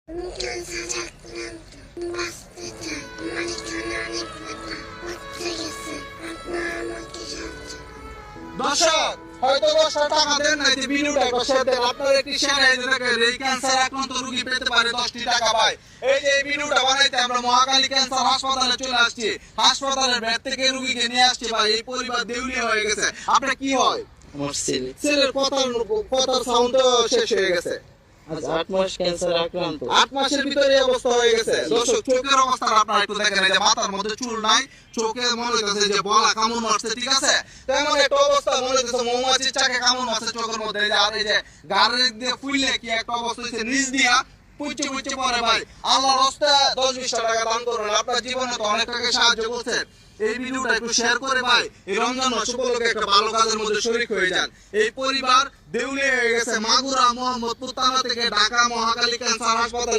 Cancer doctor বাঁচতে চাই, আমার এখানে অনেক ব্যথা বাচ্চা গেছে, আপনারা আমাকে সাহায্য করুন। দর্শক হয়তো 10টা টাকা দেন নাই, ভিডিওটা একবার শেয়ার দেন। আপনার একটি শেয়ার এই যে দেখেন, এই ক্যান্সার আক্রান্ত রোগী পেতে পারে 10টি টাকা পায়। এই যে এই ভিডিওটা বানাইতে আমরা মহাকালী ক্যান্সার হাসপাতালে চলে আসছি, হাসপাতালের বেড থেকে রোগীকে নিয়ে আসছি ভাই। এই পরিবার দেউলিয়া হয়ে গেছে। আপনার কি হয়? আমার ছেলে ছেলের কথার সাউন্ড শেষ হয়ে গেছে। আজ 8 মাস ক্যান্সার আক্রান্ত। 8 মাসের ভিতরে এই অবস্থা হয়ে গেছে। দর্শক চোখের অবস্থা আপনারা একটু দেখেন, এই যে মাথার মধ্যে চুল নাই, চোখে মনে হইতেছে যে বলা কামড় মারছে, ঠিক আছে? তো এমন একটা অবস্থা মনে হইতেছে মৌমাছির চাকে কামড় মারছে চোখের মধ্যে। এই যে আর এই যে গাড়ি দিয়ে ফুললে কি একটা অবস্থা হইছে, নিচ দিয়া পুচ্ছে পুচ্ছে পরে ভাই। আল্লাহর রাস্তা 10-20 টাকা দান করুন, আপনার জীবনে তো অনেক টাকা সাহায্য করছেন। এই ভিডিওটা একটু শেয়ার করে ভাই, এই রমজান মাস উপলক্ষে একটা ভালো কাজের মধ্যে শরীক হয়ে যান। এই পরিবার দেউলিয়া হয়ে গেছে। মাগুরা মোহাম্মদপুর থানা থেকে ঢাকা মহাকালী ক্যান্সার হাসপাতালে